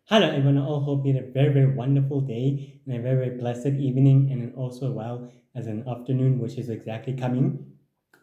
Hello, everyone. I all hope you had a very, very wonderful day and a very, very blessed evening, and then also well as an afternoon, which is exactly coming.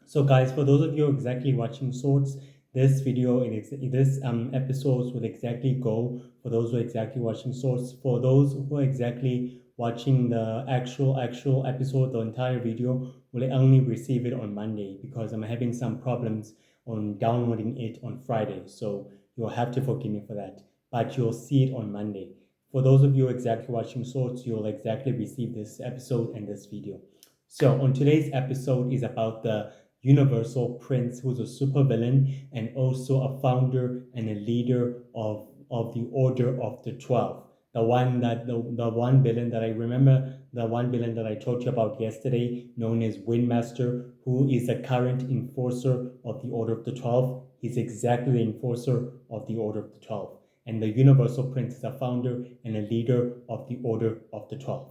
So, guys, for those of you exactly watching Swords, this video and this episodes will exactly go for those who are exactly watching Swords. For those who are exactly watching the actual episode, the entire video will only receive it on Monday because I'm having some problems on downloading it on Friday. So you'll have to forgive me for that, but you'll see it on Monday. For those of you exactly watching Swords, you'll exactly receive this episode and this video. So on today's episode is about the Universal Prince, who's a supervillain and also a founder and a leader of the Order of the 12. The one villain that I remember, the one villain that I told you about yesterday, known as Windmaster, who is the current enforcer of the Order of the 12. He's exactly the enforcer of the Order of the 12. And the Universal Prince is a founder and a leader of the Order of the 12.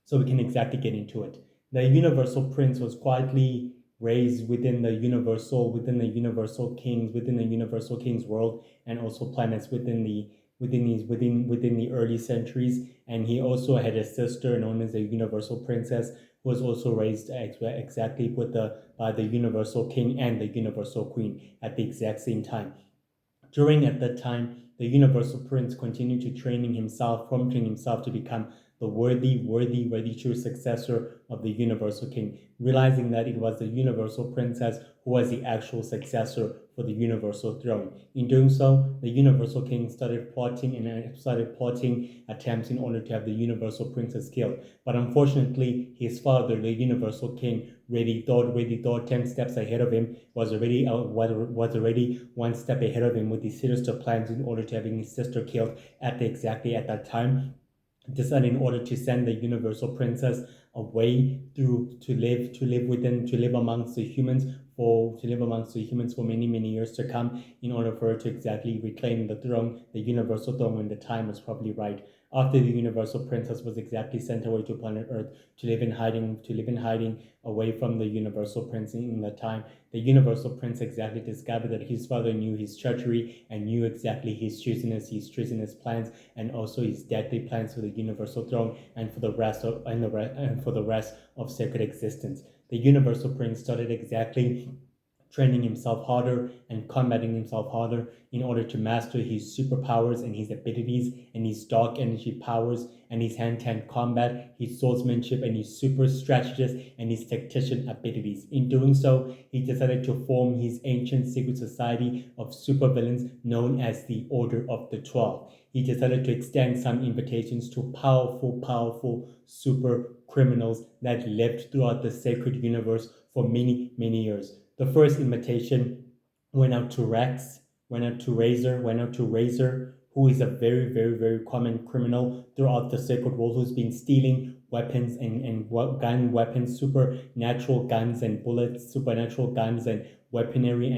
So we can exactly get into it. The Universal Prince was quietly raised within the Universal King's world, and also planets within the early centuries. And he also had a sister known as the Universal Princess, who was also raised exactly by the Universal King and the Universal Queen at the exact same time. During at that time, the Universal Prince continued to prompting himself to become the worthy true successor of the Universal King, realizing that it was the Universal Princess who was the actual successor for the Universal Throne. In doing so, the Universal King started plotting attempts in order to have the Universal Princess killed. But unfortunately, his father, the Universal King, really thought 10 steps ahead of him, was already one step ahead of him with his sinister plans in order to having his sister killed exactly at that time. Decided in order to send the Universal Princess away to live amongst the humans for many years to come, in order for her to exactly reclaim the Universal Throne, when the time was probably right. After the Universal Princess was exactly sent away to planet Earth to live in hiding away from the Universal Prince in that time, the Universal Prince exactly discovered that his father knew his treachery and knew exactly his treasonous plans, and also his deadly plans for the Universal Throne and for the rest of sacred existence. The Universal Prince started exactly training himself harder and combating himself harder in order to master his superpowers and his abilities and his dark energy powers and his hand-to-hand combat, his swordsmanship, and his super strategist and his tactician abilities. In doing so, he decided to form his ancient secret society of supervillains known as the Order of the 12. He decided to extend some invitations to powerful super criminals that lived throughout the sacred universe for many years. The first invitation went out to Rex, went out to Razor, who is a very common criminal throughout the sacred world, who's been stealing weapons and gun weapons, supernatural guns and bullets, supernatural guns and weaponry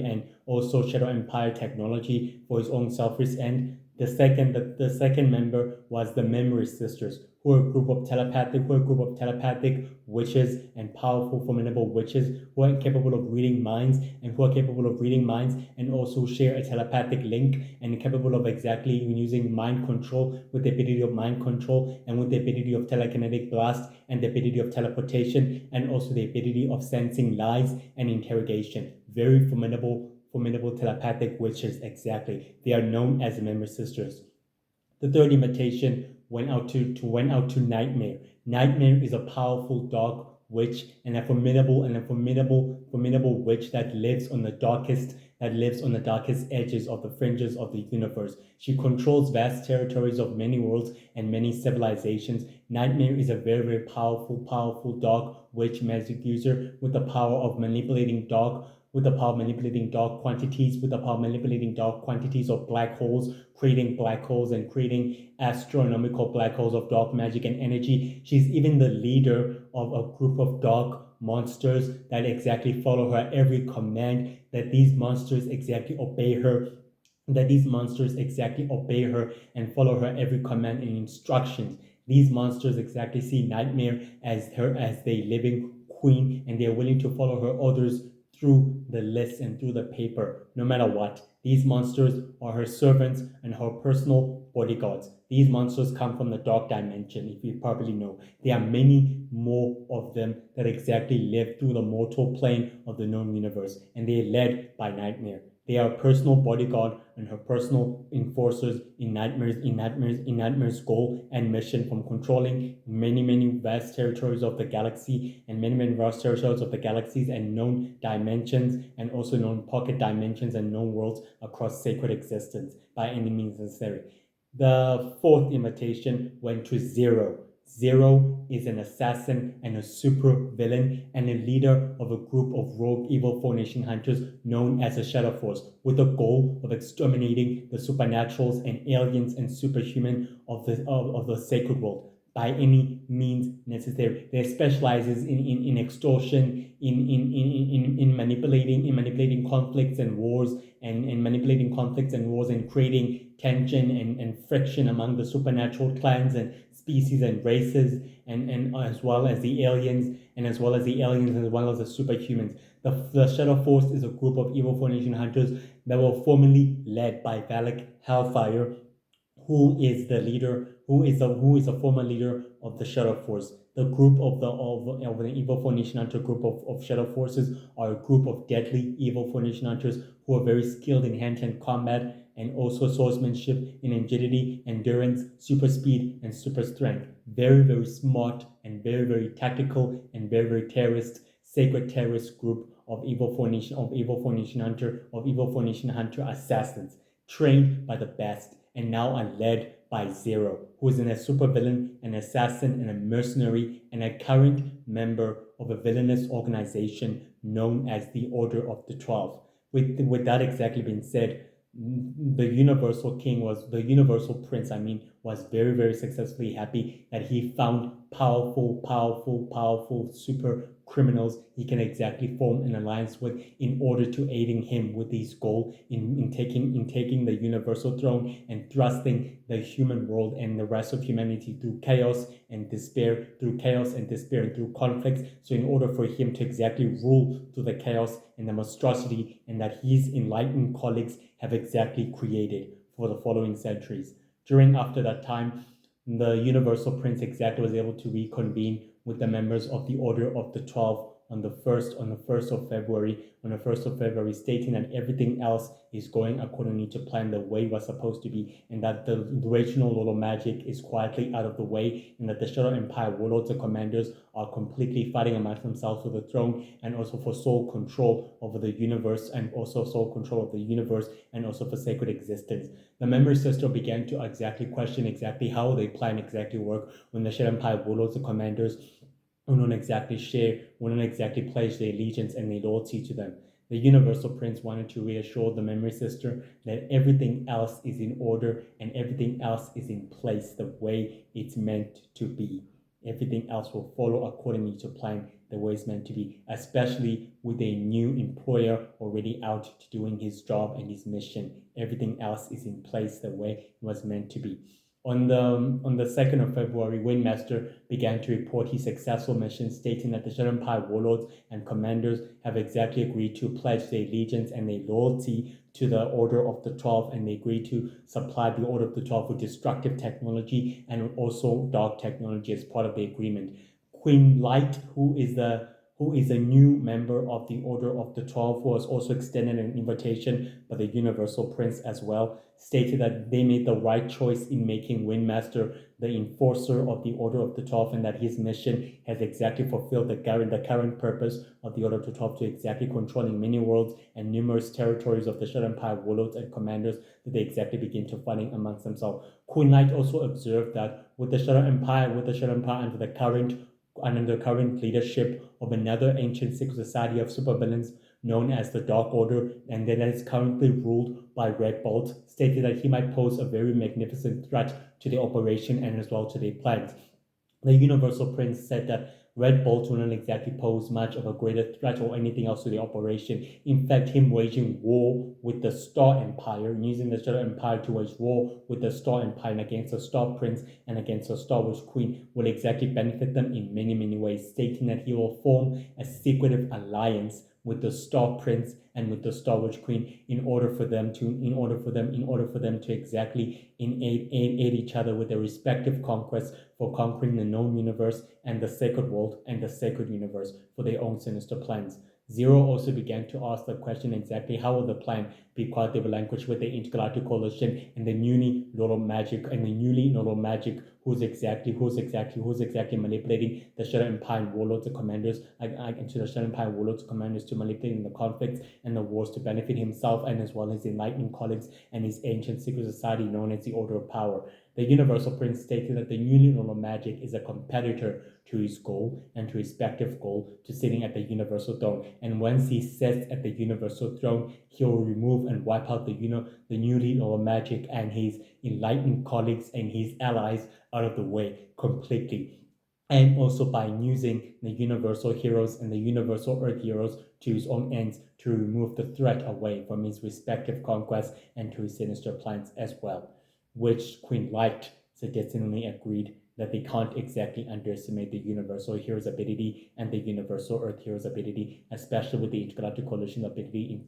and also Shadow Empire technology for his own selfish end. The second member was the Memory Sisters, who are a group of telepathic witches and powerful, formidable witches who are capable of reading minds and also share a telepathic link, and capable of exactly using mind control, with the ability of mind control and with the ability of telekinetic blast and the ability of teleportation, and also the ability of sensing lies and interrogation. Very formidable telepathic witches exactly. They are known as the Memory Sisters. The third invitation went out to Nightmare. Nightmare is a powerful dark witch and a formidable witch that lives on the darkest edges of the fringes of the universe. She controls vast territories of many worlds and many civilizations. Nightmare is a very powerful dark witch magic user with the power of manipulating dark quantities of black holes, creating black holes and creating astronomical black holes of dark magic and energy. She's even the leader of a group of dark monsters that exactly follow her every command, that these monsters exactly obey her and follow her every command and instructions. These monsters exactly see Nightmare as the living queen, and they are willing to follow her orders through the list and through the paper, no matter what. These monsters are her servants and her personal bodyguards. These monsters come from the dark dimension, if you probably know. There are many more of them that exactly live through the mortal plane of the known universe, and they are led by Nightmare. They are personal bodyguard and her personal enforcers in Nightmare's goal and mission from controlling many vast territories of the galaxy and many vast territories of the galaxies and known dimensions and also known pocket dimensions and known worlds across sacred existence by any means necessary. The fourth invitation went to Zero. Zero is an assassin and a super villain and a leader of a group of rogue evil formation hunters known as the Shadow Force, with the goal of exterminating the supernaturals and aliens and superhuman of the sacred world by any means necessary. They specializes in extortion, in manipulating conflicts and wars and manipulating conflicts and wars and creating tension and friction among the supernatural clans and species and races and as well as the aliens and as well as the superhumans. The Shadow Force is a group of evil formation hunters that were formerly led by Valak Hellfire, who is the leader, who is a former leader of the Shadow Force. The group of the evil formation hunter group of Shadow Forces are a group of deadly evil formation hunters who are very skilled in hand-to-hand combat and also swordsmanship in agility, endurance, super speed, and super strength. Very smart and very tactical and very sacred terrorist group of evil formation hunter assassins trained by the best and now are led by Zero, who is a supervillain, an assassin, and a mercenary, and a current member of a villainous organization known as the Order of the 12. With that exactly being said, the Universal Prince, was very successfully happy that he found powerful super criminals he can exactly form an alliance with in order to aiding him with his goal in taking the universal throne and thrusting the human world and the rest of humanity through chaos and despair and through conflicts. So in order for him to exactly rule through the chaos and the monstrosity and that his enlightened colleagues have exactly created for the following centuries. After that time, the Universal Prince exactly was able to reconvene with the members of the Order of the 12 on the 1st of February, stating that everything else is going accordingly to plan the way it was supposed to be, and that the regional Lolo magic is quietly out of the way, and that the Shadow Empire warlords and commanders are completely fighting amongst themselves for the throne and also for sole control over the universe and also for sacred existence. The memory system began to exactly question exactly how they plan exactly work when the Shadow Empire warlords and commanders will not exactly pledge their allegiance and their loyalty to them. The Universal Prince wanted to reassure the memory sister that everything else is in order and everything else is in place the way it's meant to be. Everything else will follow accordingly to plan the way it's meant to be, especially with a new employer already out doing his job and his mission. Everything else is in place the way it was meant to be. On the 2nd of February, Windmaster began to report his successful mission, stating that the Shadow Empire warlords and commanders have exactly agreed to pledge their allegiance and their loyalty to the Order of the 12, and they agreed to supply the Order of the 12 with destructive technology and also dark technology as part of the agreement. Queen Light, who is a new member of the Order of the 12, who was also extended an invitation by the Universal Prince as well, stated that they made the right choice in making Windmaster the enforcer of the Order of the 12 and that his mission has exactly fulfilled the current purpose of the Order of the 12 to exactly controlling many worlds and numerous territories of the Shadow Empire warlords and commanders that they exactly begin to fighting amongst themselves. Queen Light also observed that with the Shadow Empire under the current leadership of another ancient secret society of supervillains known as the Dark Order, and that is currently ruled by Red Bolt, stated that he might pose a very magnificent threat to the operation and as well to their plans. The Universal Prince said that Red Bolt will not exactly pose much of a greater threat or anything else to the operation. In fact, him waging war with the Star Empire, using the Shadow Empire to wage war with the Star Empire and against the Star Prince and against the Star Wars Queen will exactly benefit them in many ways, stating that he will form a secretive alliance with the Star Prince and with the Star Witch Queen in order for them to exactly aid each other with their respective conquests for conquering the known universe and the sacred world and the sacred universe for their own sinister plans. Zero also began to ask the question exactly how will the plan be quite relinquished with the intergalactic coalition and the newly nodal magic who's exactly manipulating the Shadow Empire warlords and commanders into the Shadow Empire warlords and commanders to manipulating the conflicts and the wars to benefit himself and as well as his enlightened colleagues and his ancient secret society known as the Order of Power. The Universal Prince stated that the newly nodal magic is a competitor to his goal and to his respective goal to sitting at the universal throne. And once he sits at the universal throne, he will remove and wipe out the newly nodal magic and his enlightened colleagues and his allies out of the way completely. And also by using the universal heroes and the universal earth heroes to his own ends to remove the threat away from his respective conquests and to his sinister plans as well, which Queen Light suggestingly agreed that they can't exactly underestimate the universal hero's ability and the universal earth hero's ability, especially with the intergalactic coalition ability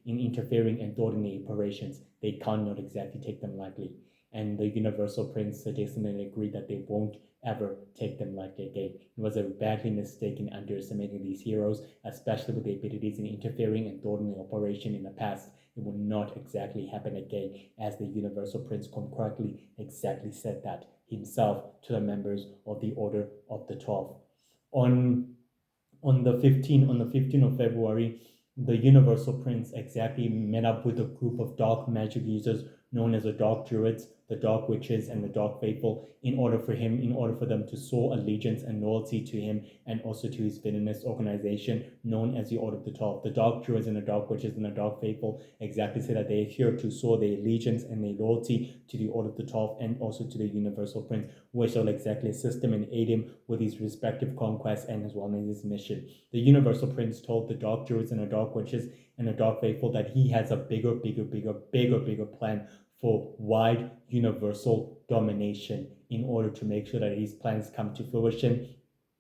in interfering and thwarting the operations. They cannot exactly take them lightly. And the Universal Prince suggestingly agreed that they won't ever take them lightly again. It was a badly mistaken underestimating these heroes, especially with the abilities in interfering and thwarting the operation in the past. It will not exactly happen again, as the Universal Prince concretely exactly said that himself to the members of the Order of the 12. On on the 15th of February, the Universal Prince exactly met up with a group of dark magic users known as the Dark Druids, the Dark Witches, and the Dark Faithful in order for them to sow allegiance and loyalty to him and also to his villainous organization known as the Order of the 12. The Dark Druids and the Dark Witches and the Dark Faithful exactly say that they are here to sow their allegiance and their loyalty to the Order of the 12 and also to the Universal Prince, which will exactly assist him and aid him with his respective conquests and as well as his mission. The Universal Prince told the Dark Druids and the Dark Witches and the Dark Faithful that he has a bigger plan for wide universal domination. In order to make sure that his plans come to fruition,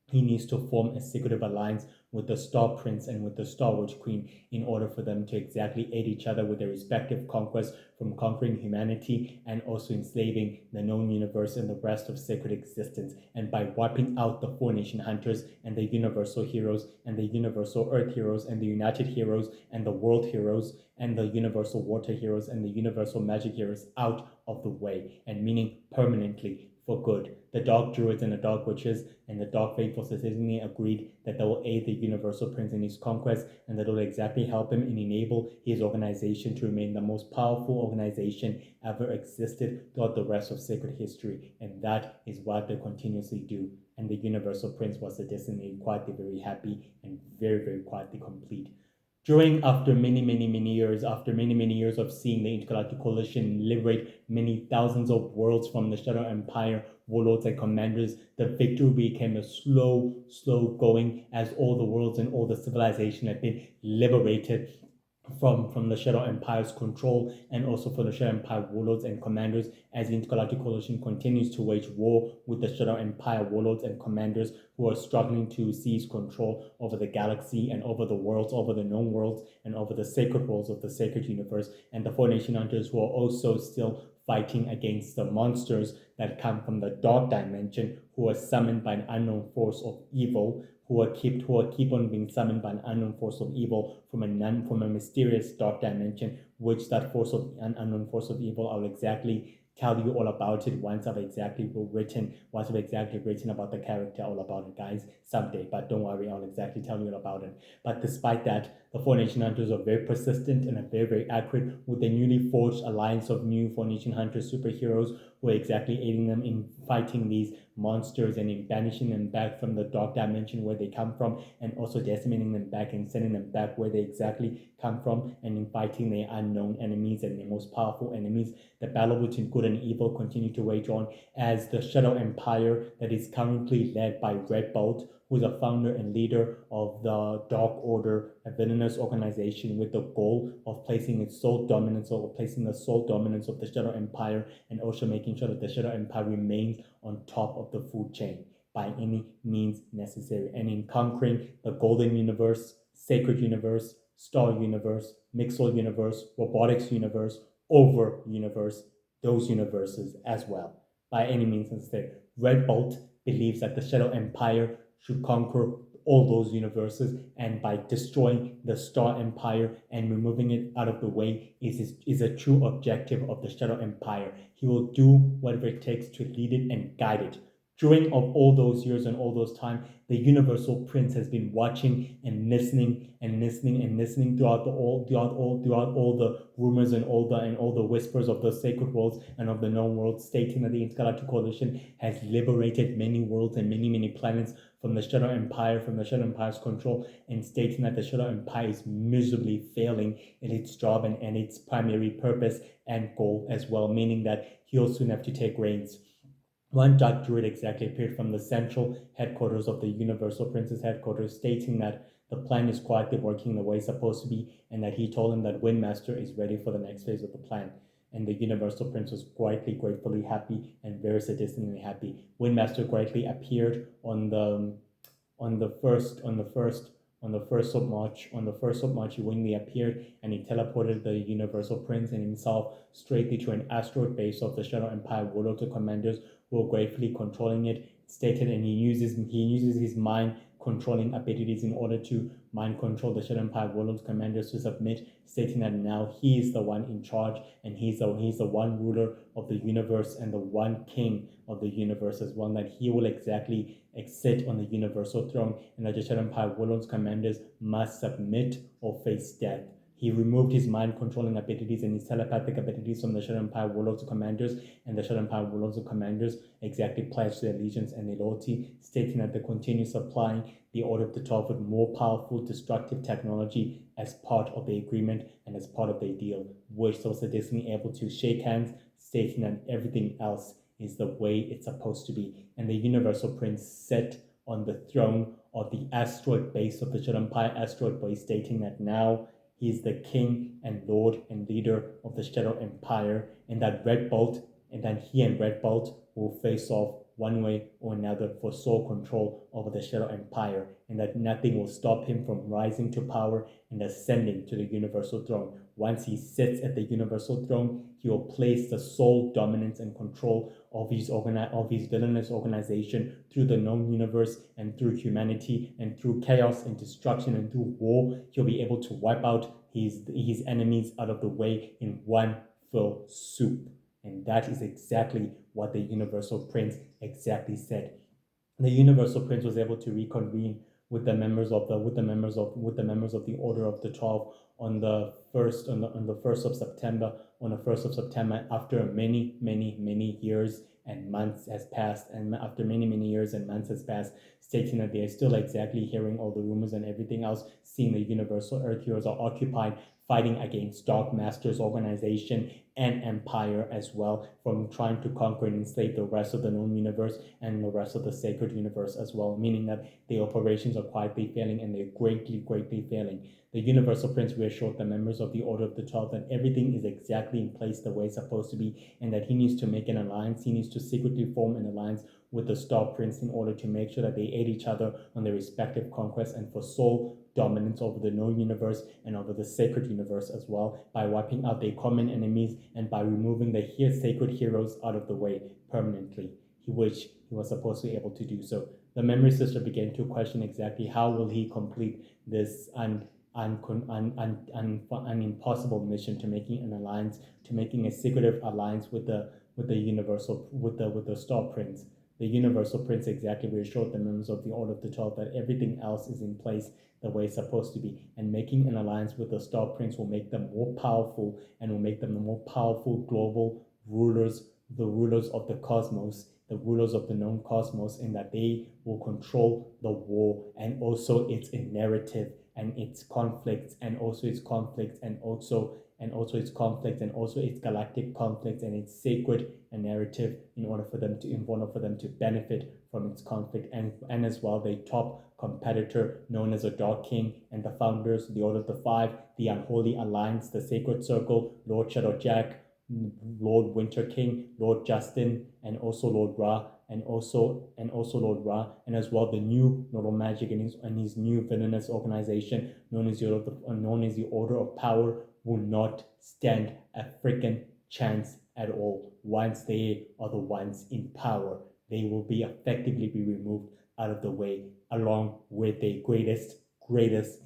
he needs to form a secretive alliance with the Star Prince and with the Star Witch Queen in order for them to exactly aid each other with their respective conquests from conquering humanity and also enslaving the known universe and the rest of sacred existence. And by wiping out the Four Nation Hunters and the Universal Heroes and the Universal Earth Heroes and the United Heroes and the World Heroes and the Universal Water Heroes and the Universal Magic Heroes out of the way, and meaning permanently for good. The Dark Druids and the Dark Witches and the Dark Faithful certainly agreed that they will aid the Universal Prince in his conquest and that will exactly help him and enable his organization to remain the most powerful organization ever existed throughout the rest of sacred history. And that is what they continuously do. And the Universal Prince was certainly quietly very happy and very quietly complete. After many years of seeing the intergalactic coalition liberate many thousands of worlds from the Shadow Empire warlords and commanders, the victory became a slow going as all the worlds and all the civilization had been liberated from the Shadow Empire's control and also for the Shadow Empire warlords and commanders as the Intergalactic Coalition continues to wage war with the Shadow Empire warlords and commanders who are struggling to seize control over the galaxy and over the worlds, over the known worlds, and over the sacred worlds of the sacred universe, and the Four Nation Hunters who are also still fighting against the monsters that come from the dark dimension, who are summoned by an unknown force of evil, who are keep on being summoned by an unknown force of evil from a mysterious dark dimension, which that unknown force of evil, I'll exactly tell you all about it once I've exactly written about the character, all about it, guys, someday. But don't worry, I'll exactly tell you all about it. But despite that, the Four Nation Hunters are very persistent and are very accurate with the newly forged alliance of new Four Nation Hunters superheroes who are exactly aiding them in fighting these monsters and in banishing them back from the dark dimension where they come from, and also decimating them back and sending them back where they exactly come from, and in fighting their unknown enemies and their most powerful enemies. The battle between good and evil continue to wage on as the Shadow Empire that is currently led by Red Bolt, who is a founder and leader of the Dark Order, a villainous organization with the goal of placing the sole dominance of the Shadow Empire, and also making sure that the Shadow Empire remains on top of the food chain by any means necessary. And in conquering the Golden Universe, Sacred Universe, Star Universe, Mixel Universe, Robotics Universe, Over Universe, those universes as well. By any means necessary. Red Bolt believes that the Shadow Empire should conquer all those universes, and by destroying the Star Empire and removing it out of the way is a true objective of the Shadow Empire. He will do whatever it takes to lead it and guide it. During of all those years and all those time, the Universal Prince has been watching and listening and listening and listening throughout all the rumors and all the whispers of the sacred worlds and of the known worlds, stating that the Intergalactic Coalition has liberated many worlds and many planets from the Shadow Empire, from the Shadow Empire's control, and stating that the Shadow Empire is miserably failing in its job and its primary purpose and goal as well, meaning that he'll soon have to take reins. One dark druid exactly appeared from the central headquarters of the Universal Prince's headquarters, stating that the plan is quietly working the way it's supposed to be, and that he told him that Windmaster is ready for the next phase of the plan. And the Universal Prince was quietly, gratefully happy, and very sadistically happy. Windmaster quietly appeared on the first of March. On the 1st of March, he willingly appeared and he teleported the Universal Prince and himself straightly to an asteroid base of the Shadow Empire warlords or commanders who were gratefully controlling it. Stated, and he uses his mind controlling abilities in order to mind control the Shadow Empire warlords commanders to submit, stating that now he is the one in charge and he's the one ruler of the universe and the one king of the universe as well, that he will exactly sit on the universal throne, and that the Shadow Empire warlords commanders must submit or face death. He removed his mind-controlling abilities and his telepathic abilities from the Shadow Empire warlords commanders, and the Shadow Empire warlords commanders exactly pledged their allegiance and their loyalty, stating that they continue supplying the Order of the 12 with more powerful destructive technology as part of the agreement and as part of the deal, which was sadistically able to shake hands, stating that everything else is the way it's supposed to be. And the Universal Prince sat on the throne of the asteroid base of the Shadow Empire asteroid base, stating that now he is the king and lord and leader of the Shadow Empire, and that Red Bolt, and that he and Red Bolt will face off one way or another for sole control over the Shadow Empire, and that nothing will stop him from rising to power and ascending to the Universal Throne. Once he sits at the Universal Throne, he will place the sole dominance and control of his villainous organization through the known universe and through humanity and through chaos and destruction and through war. He'll be able to wipe out his enemies out of the way in one fell swoop. And that is exactly what the Universal Prince exactly said. The Universal Prince was able to reconvene with the members of the Order of the 12 on the first of September after many years and months has passed, and after many years and months has passed, stating that they are still exactly hearing all the rumors and everything else, seeing the Universal Earth Heroes are occupied fighting against Dark Master's organization and empire as well, from trying to conquer and enslave the rest of the known universe and the rest of the sacred universe as well, meaning that the operations are quietly failing and they're greatly failing. The Universal Prince reassured the members of the Order of the 12 that everything is exactly in place the way it's supposed to be, and that he needs to make an alliance. He needs to secretly form an alliance with the Star Prince in order to make sure that they aid each other on their respective conquests and for sole dominance over the known universe and over the sacred universe as well, by wiping out their common enemies and by removing the sacred heroes out of the way permanently, which he was supposed to be able to do so. The Memory Sister began to question exactly how will he complete this an impossible mission to making an alliance, to making a secretive alliance with the Star Prince. The Universal Prince exactly reassured the members of the Order of the 12 that everything else is in place the way it's supposed to be, and making an alliance with the Star Prince will make them more powerful and will make them the more powerful global rulers, the rulers of the cosmos, the rulers of the known cosmos, in that they will control the war and also its narrative and its conflicts and also its conflicts and also its conflicts and also its galactic conflicts and its sacred narrative in order for them to benefit from its conflict, and as well the top competitor known as a Dark King and the founders, the Order of the Five, the Unholy Alliance, the Sacred Circle, Lord Shadow Jack, Lord Winter King, Lord Justin, and also Lord Ra. and also Lord Ra, and as well the new Normal Magic and his new villainous organization known as the Order of Power will not stand a freaking chance at all. Once they are the ones in power, they will be effectively be removed out of the way, along with their greatest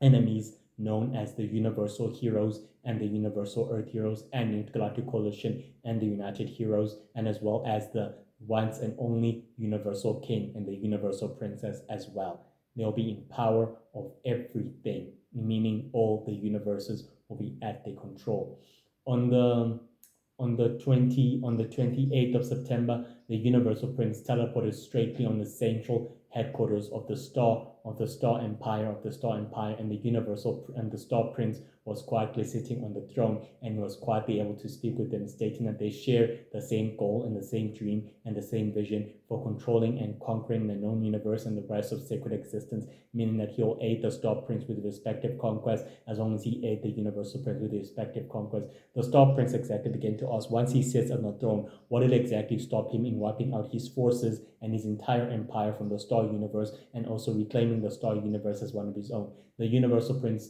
enemies known as the Universal Heroes and the Universal Earth Heroes and the Intergalactic Coalition and the United Heroes, and as well as the once and only Universal King and the Universal Princess as well. They'll be in power of everything, meaning all the universes will be at their control. On the 28th of September, the Universal Prince teleported straight beyond the central headquarters of the Star Empire, and the Star Prince was quietly sitting on the throne and was quietly able to speak with them, stating that they share the same goal and the same dream and the same vision for controlling and conquering the known universe and the rest of sacred existence, meaning that he'll aid the Star Prince with respective conquest as long as he aid the Universal Prince with respective conquest. The Star Prince exactly began to ask, once he sits on the throne, what did exactly stop him in wiping out his forces and his entire empire from the Star Universe and also reclaiming the Star Universe as one of his own. The Universal Prince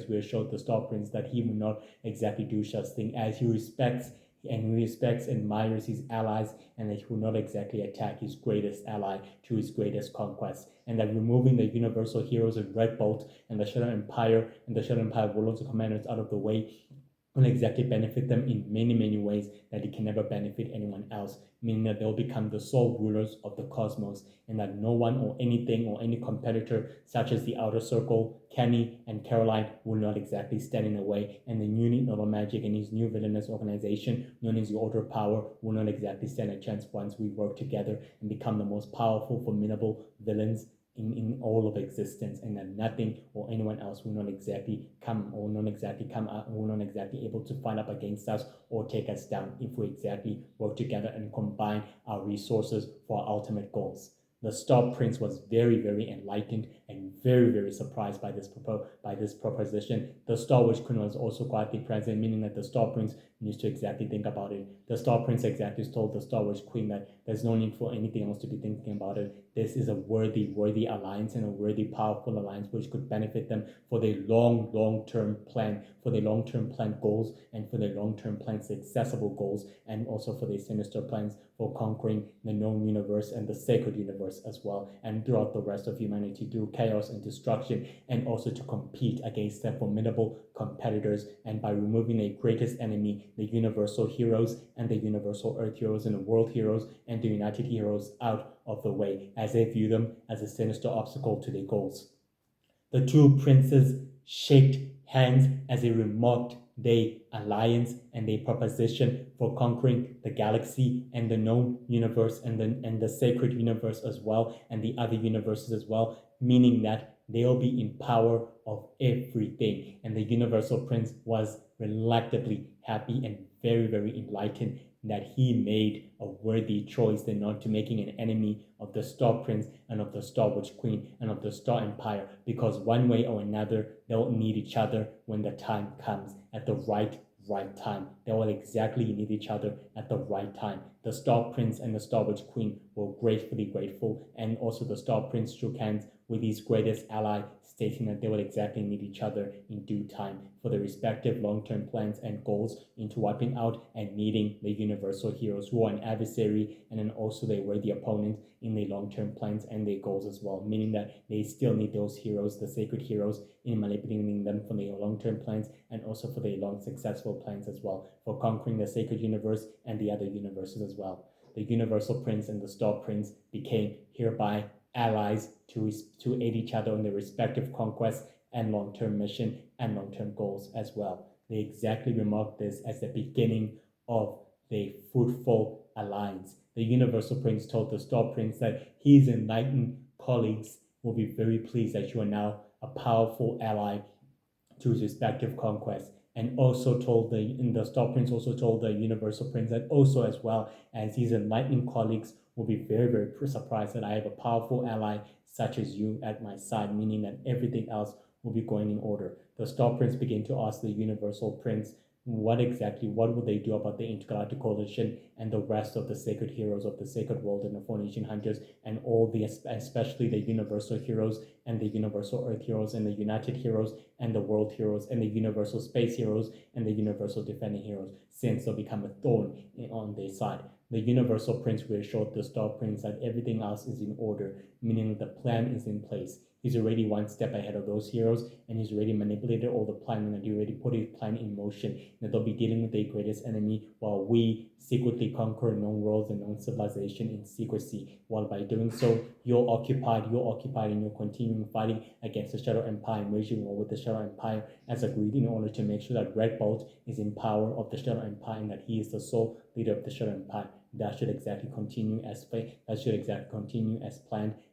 reassured the Star Prince that he will not exactly do such thing, as he respects and admires his allies, and that he will not exactly attack his greatest ally to his greatest conquest, and that removing the Universal Heroes of Red Bolt and the Shadow Empire warlords and commanders out of the way will exactly benefit them in many, many ways that it can never benefit anyone else, meaning that they'll become the sole rulers of the cosmos, and that no one or anything or any competitor, such as the Outer Circle, Kenny, and Caroline, will not exactly stand in the way, and the new Normal Magic and his new villainous organization, known as the Order of Power, will not exactly stand a chance once we work together and become the most powerful, formidable villains in all of existence, and that nothing or anyone else will not exactly able to find up against us or take us down if we exactly work together and combine our resources for our ultimate goals. The Star Prince was very, very enlightened and very, very surprised by this proposition. The Star Witch Queen was also quietly present, meaning that the Star Prince needs to exactly think about it. The Star Prince exactly told the Star Witch Queen that there's no need for anything else to be thinking about it. This is a worthy alliance and a worthy, powerful alliance which could benefit them for their long-term plan, goals, and for their long-term plans, accessible goals, and also for their sinister plans for conquering the known universe and the sacred universe as well, and throughout the rest of humanity through chaos and destruction, and also to compete against their formidable competitors, and by removing their greatest enemy, the Universal Heroes and the Universal Earth Heroes and the World Heroes and the United Heroes out of the way, as they view them as a sinister obstacle to their goals. The two princes shaked hands as they remarked their alliance and their proposition for conquering the galaxy and the known universe and the sacred universe as well, and the other universes as well, meaning that they'll be in power of everything. And the Universal Prince was reluctantly happy and very, very enlightened that he made a worthy choice than not to making an enemy of the Star Prince and of the Star Witch Queen and of the Star Empire, because one way or another they'll need each other when the time comes, at the right time. They will exactly need each other at the right time. The Star Prince and the Star Witch Queen were gratefully grateful, and also the Star Prince shook hands with his greatest ally, stating that they will exactly need each other in due time for their respective long-term plans and goals into wiping out and meeting the Universal Heroes, who are an adversary and then also they were the opponent in their long-term plans and their goals as well, meaning that they still need those heroes, the sacred heroes, in manipulating them for their long-term plans and also for their long successful plans as well, for conquering the sacred universe and the other universes as well. The Universal Prince and the Star Prince became hereby allies to aid each other in their respective conquests and long-term mission and long-term goals as well. They exactly remarked this as the beginning of their fruitful alliance. The Universal Prince told the Star Prince that his enlightened colleagues will be very pleased that you are now a powerful ally to his respective conquests, and also told the Star Prince also told the Universal Prince that also as well as his enlightened colleagues will be very, very surprised that I have a powerful ally such as you at my side, meaning that everything else will be going in order. The Star Prince began to ask the Universal Prince what would they do about the intergalactic coalition and the rest of the sacred heroes of the sacred world and the formation hunters and all the especially the universal heroes and the universal earth heroes and the united heroes and the world heroes and the universal space heroes and the universal defending heroes, since they'll become a thorn on their side. The universal prince reassured the star prince that everything else is in order, meaning the plan is in place. He's already one step ahead of those heroes, and he's already manipulated all the planning, and he already put his plan in motion. That they'll be dealing with their greatest enemy while we secretly conquer known worlds and known civilization in secrecy. While by doing so, you're occupied, and you're continuing fighting against the Shadow Empire and waging war with the Shadow Empire as agreed in order to make sure that Red Bolt is in power of the Shadow Empire and that he is the sole leader of the Shadow Empire. That should exactly continue as planned,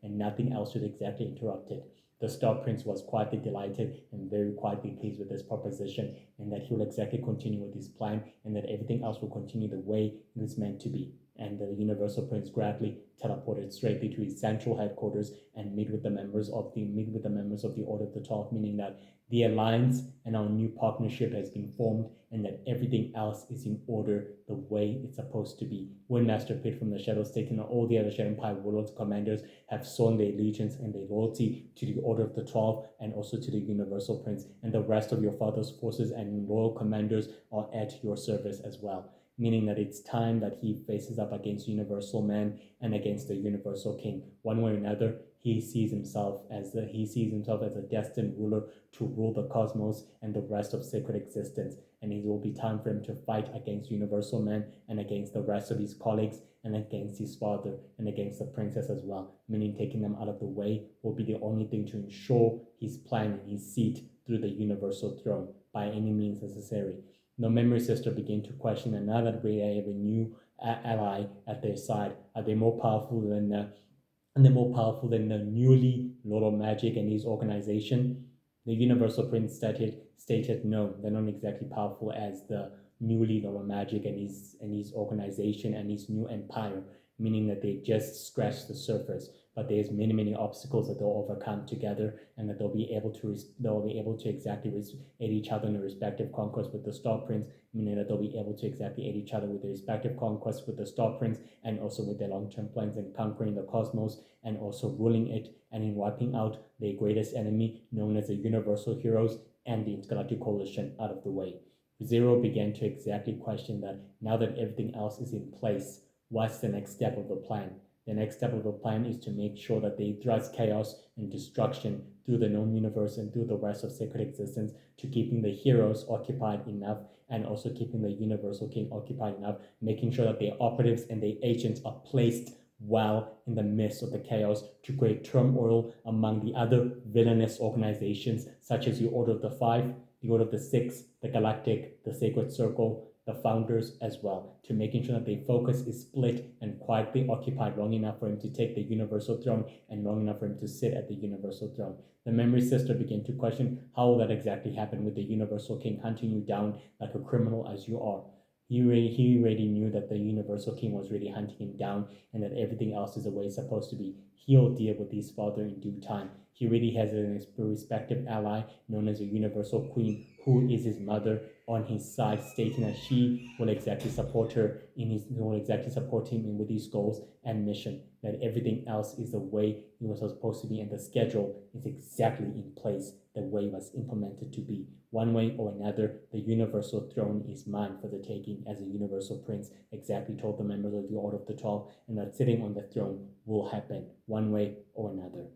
and nothing else should exactly interrupt it. The Star Prince was quietly delighted and very quietly pleased with this proposition, and that he will exactly continue with his plan, and that everything else will continue the way it was meant to be. And the Universal Prince gladly teleported straightly to his central headquarters and meet with the members of the Order of the 12, meaning that the alliance and our new partnership has been formed, and that everything else is in order the way it's supposed to be. When Master Pit from the Shadow State and all the other Shadow Empire warlords commanders have sworn their allegiance and their loyalty to the Order of the 12 and also to the Universal Prince, and the rest of your father's forces and loyal commanders are at your service as well. Meaning that it's time that he faces up against Universal Man and against the Universal King. One way or another, he sees himself as a destined ruler to rule the cosmos and the rest of sacred existence. And it will be time for him to fight against Universal Man and against the rest of his colleagues and against his father and against the princess as well. Meaning taking them out of the way will be the only thing to ensure his plan and his seat through the universal throne by any means necessary. The memory sister began to question, and now that we have a new ally at their side, are they more powerful than the newly Lord of Magic and his organization? The Universal Prince stated no, they're not exactly powerful as the newly Lord of Magic and his organization and his new empire, meaning that they just scratched the surface. But there's many obstacles that they'll overcome together, and that they'll be able to exactly aid each other in their respective conquests with the Star Prince, meaning that they'll be able to exactly aid each other with their respective conquests with the Star Prince, and also with their long-term plans in conquering the cosmos and also ruling it and in wiping out their greatest enemy, known as the Universal Heroes and the Intergalactic Coalition, out of the way. Zero began to exactly question that now that everything else is in place, what's the next step of the plan? The next step of the plan is to make sure that they thrust chaos and destruction through the known universe and through the rest of sacred existence, to keeping the heroes occupied enough and also keeping the Universal King occupied enough, making sure that their operatives and their agents are placed well in the midst of the chaos to create turmoil among the other villainous organizations such as the Order of the Five, the Order of the Six, the Galactic, the Sacred Circle, the Founders as well, to making sure that their focus is split and quietly occupied long enough for him to take the universal throne and long enough for him to sit at the universal throne. The memory sister began to question how will that exactly happen with the Universal King hunting you down like a criminal as you are. He already knew that the Universal King was really hunting him down and that everything else is the way it's supposed to be. He'll deal with his father in due time. He already has a respective ally known as a Universal Queen, who is his mother, on his side, stating that she will exactly support him with his goals and mission. That everything else is the way it was supposed to be, and the schedule is exactly in place the way it was implemented to be. One way or another, the universal throne is mine for the taking, as the Universal Prince exactly told the members of the Order of the 12, and that sitting on the throne will happen one way or another.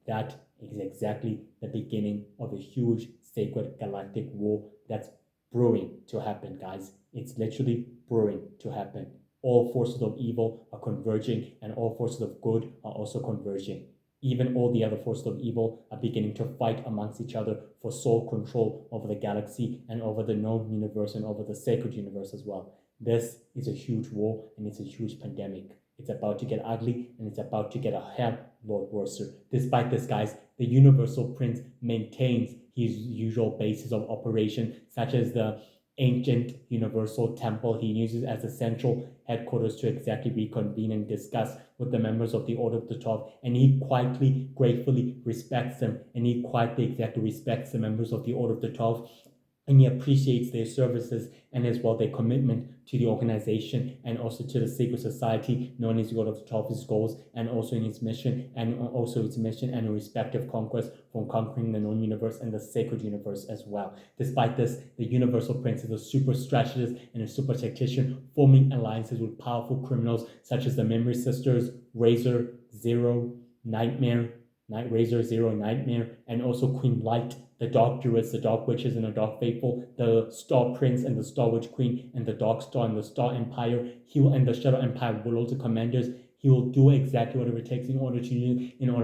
That is exactly the beginning of a huge sacred galactic war that's brewing to happen, guys. It's literally brewing to happen. All forces of evil are converging, and all forces of good are also converging. Even all the other forces of evil are beginning to fight amongst each other for sole control over the galaxy and over the known universe and over the sacred universe as well. This is a huge war, and it's a huge pandemic. It's about to get ugly, and it's about to get a hell lot worse. Despite this, guys, the Universal Prince maintains his usual bases of operation, such as the ancient Universal Temple he uses as a central headquarters to exactly reconvene and discuss with the members of the Order of the 12, and he quietly, gratefully respects them, and he quietly exactly respects the members of the Order of the 12 and he appreciates their services and as well their commitment to the organization and also to the secret society known as the Order of the 12, his goals and also in its mission and a respective conquest from conquering the known universe and the sacred universe as well. Despite this, the Universal Prince is a super strategist and a super tactician, forming alliances with powerful criminals such as the Memory Sisters, Razor, Zero, Nightmare, Razor, Zero, Nightmare, and also Queen Light, the Dark Druids, the Dark Witches, and the Dark Faithful, the Star Prince and the Star Witch Queen, and the Dark Star and the Star Empire. He will, and the Shadow Empire Warlords and Commanders. He will do exactly whatever it takes in order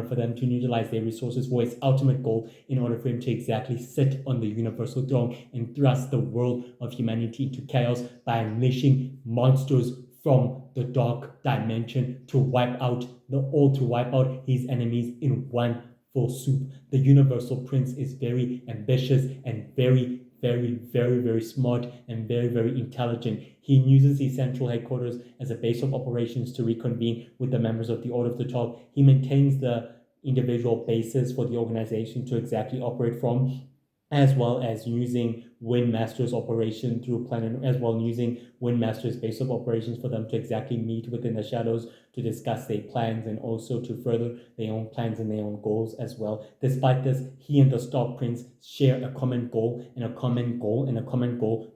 for them to utilize their resources for his ultimate goal, in order for him to exactly sit on the universal throne and thrust the world of humanity into chaos by unleashing monsters from the dark dimension to wipe out his enemies in one full swoop. The Universal Prince is very ambitious and very, very, very, very smart and very, very intelligent. He uses his central headquarters as a base of operations to reconvene with the members of the Order of the 12. He maintains the individual bases for the organization to exactly operate from, as well as using Windmaster's operation through planet, as well using Windmaster's base of operations for them to exactly meet within the shadows to discuss their plans and also to further their own plans and their own goals as well. Despite this, he and the Star Prince share a common goal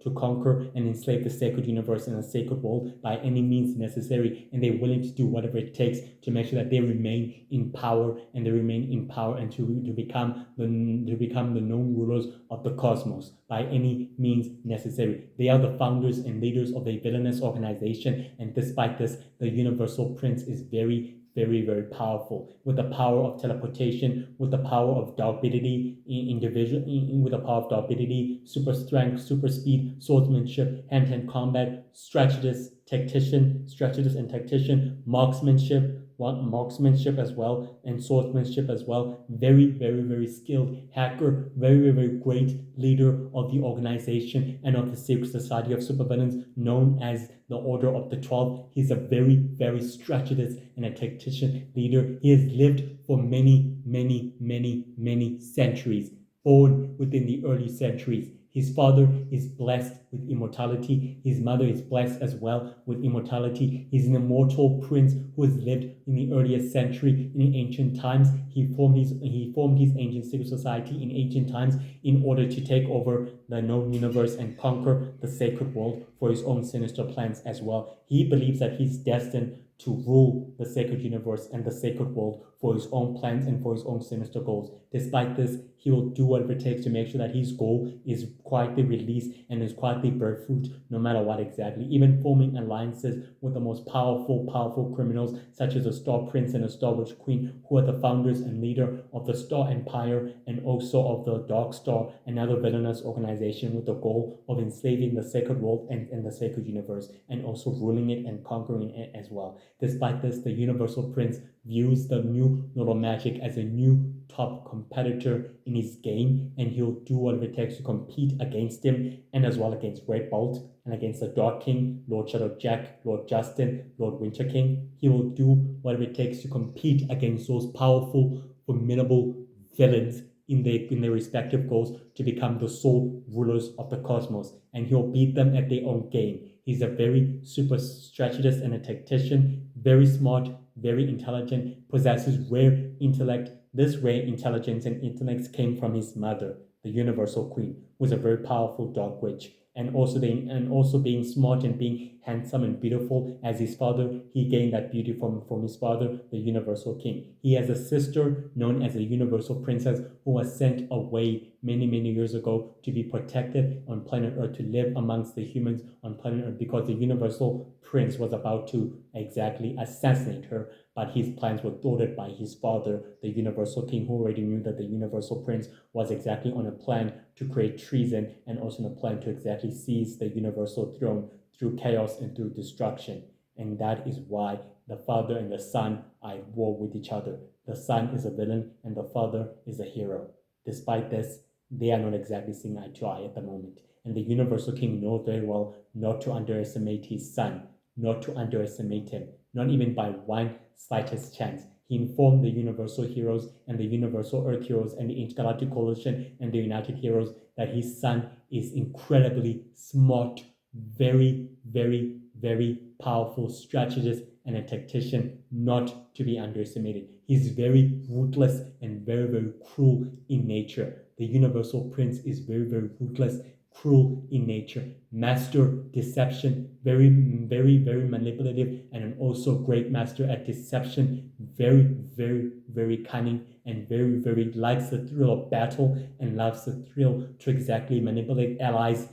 to conquer and enslave the sacred universe and the sacred world by any means necessary, and they're willing to do whatever it takes to make sure that they remain in power and to become the known rulers of the cosmos by any means necessary. They are the founders and leaders of a villainous organization, and despite this, the Universal Prince is very, very, very powerful, with the power of teleportation, with the power of super strength, super speed, swordsmanship, hand-to-hand combat, strategist and tactician, marksmanship as well, and swordsmanship as well. Very, very, very skilled hacker, very, very, very great leader of the organization and of the secret society of supervillains known as the Order of the 12. He's a very, very strategist and a tactician leader. He has lived for many, many, many, many centuries, born within the early centuries. His father is blessed with immortality. His mother is blessed as well with immortality. He's an immortal prince who has lived in the earliest century in ancient times. He formed his ancient secret society in ancient times in order to take over the known universe and conquer the sacred world for his own sinister plans as well. He believes that he's destined to rule the sacred universe and the sacred world for his own plans and for his own sinister goals. Despite this, he will do whatever it takes to make sure that his goal is quietly released and is quietly bear fruit, no matter what exactly. Even forming alliances with the most powerful criminals, such as the Star Prince and the Star Witch Queen, who are the founders and leader of the Star Empire and also of the Dark Star, another villainous organization with the goal of enslaving the sacred world and the sacred universe, and also ruling it and conquering it as well. Despite this, the Universal Prince views the new Lord of Magic as a new top competitor in his game, and he'll do whatever it takes to compete against him and as well against Red Bolt and against the Dark King, Lord Shadow Jack, Lord Justin, Lord Winter King. He will do whatever it takes to compete against those powerful, formidable villains in their respective goals to become the sole rulers of the cosmos, and he'll beat them at their own game. He's a very super strategist and a tactician, very smart, very intelligent, possesses rare intellect. This rare intelligence and intellect came from his mother, the Universal Queen, who was a very powerful dark witch. And also being smart and being handsome and beautiful as his father, he gained that beauty from his father, the Universal King. He has a sister known as the Universal Princess who was sent away many, many years ago to be protected on planet Earth, to live amongst the humans on planet Earth, because the Universal Prince was about to exactly assassinate her, but his plans were thwarted by his father, the Universal King, who already knew that the Universal Prince was exactly on a plan to create treason and also on a plan to exactly seize the Universal Throne through chaos and through destruction. And that is why the father and the son are at war with each other. The son is a villain and the father is a hero. Despite this, they are not exactly seeing eye to eye at the moment. And the Universal King knows very well not to underestimate his son, not to underestimate him, not even by one slightest chance. He informed the Universal Heroes and the Universal Earth Heroes and the Intergalactic Coalition and the United Heroes that his son is incredibly smart, very, very, very powerful strategist and a tactician not to be underestimated. He's very ruthless and very, very cruel in nature. The Universal Prince is very, very ruthless, cruel in nature, master deception, very, very, very manipulative, and also great master at deception, very, very, very cunning, and very, very likes the thrill of battle and loves the thrill to exactly manipulate allies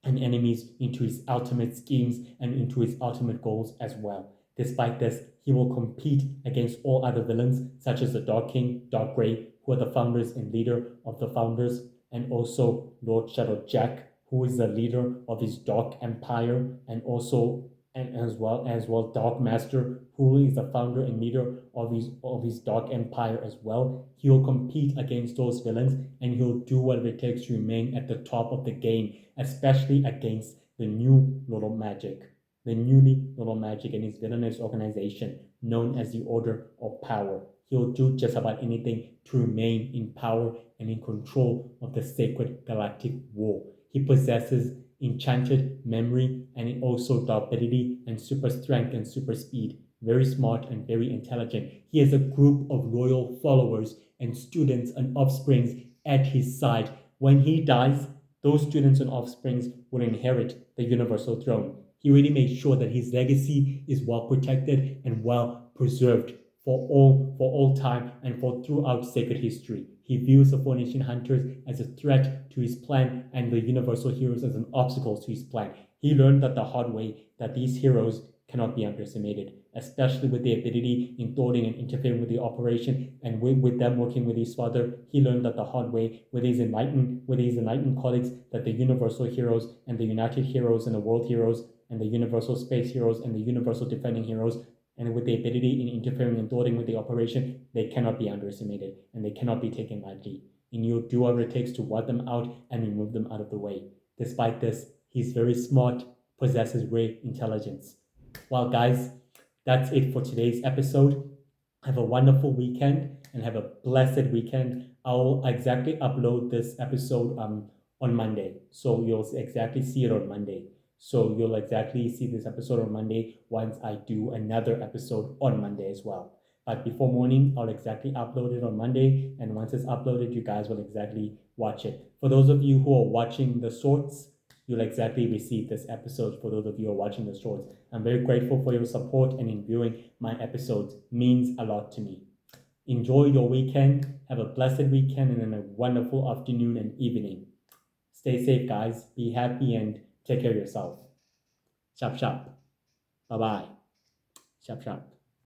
and enemies into his ultimate schemes and into his ultimate goals as well. Despite this, he will compete against all other villains, such as the Dark King, Dark Grey, who are the founders and leader of the founders, and also Lord Shadow Jack, who is the leader of his Dark Empire, and also and as well Dark Master, who is the founder and leader of his Dark Empire as well. He will compete against those villains, and he'll do whatever it takes to remain at the top of the game, especially against the new Little Magic, the newly Little Magic and his villainous organization known as the Order of Power. He'll do just about anything to remain in power and in control of the Sacred Galactic War. He possesses enchanted memory and also the ability and super strength and super speed. Very smart and very intelligent. He has a group of loyal followers and students and offsprings at his side. When he dies, those students and offsprings will inherit the universal throne. He really made sure that his legacy is well protected and well preserved for all time and for throughout sacred history. He views the Four Nation Hunters as a threat to his plan and the Universal Heroes as an obstacle to his plan. He learned that the hard way that these heroes cannot be underestimated, especially with their ability in thwarting and interfering with the operation, and with them working with his father. He learned that the hard way with his enlightened colleagues, that the Universal Heroes and the United Heroes and the World Heroes and the Universal Space Heroes and the Universal Defending Heroes, and with the ability in interfering and thwarting with the operation, they cannot be underestimated and they cannot be taken lightly. And you'll do whatever it takes to wipe them out and remove them out of the way. Despite this, he's very smart, possesses great intelligence. Well, guys, that's it for today's episode. Have a wonderful weekend and have a blessed weekend. I'll exactly upload this episode on Monday. So you'll exactly see it on Monday. So you'll exactly see this episode on Monday once I do another episode on Monday as well. But before morning, I'll exactly upload it on Monday. And once it's uploaded, you guys will exactly watch it. For those of you who are watching the shorts, you'll exactly receive this episode. For those of you who are watching the shorts, I'm very grateful for your support and in viewing my episodes. Means a lot to me. Enjoy your weekend. Have a blessed weekend and a wonderful afternoon and evening. Stay safe, guys. Be happy and take care of yourself. Sharp, sharp. Bye-bye. Sharp, sharp.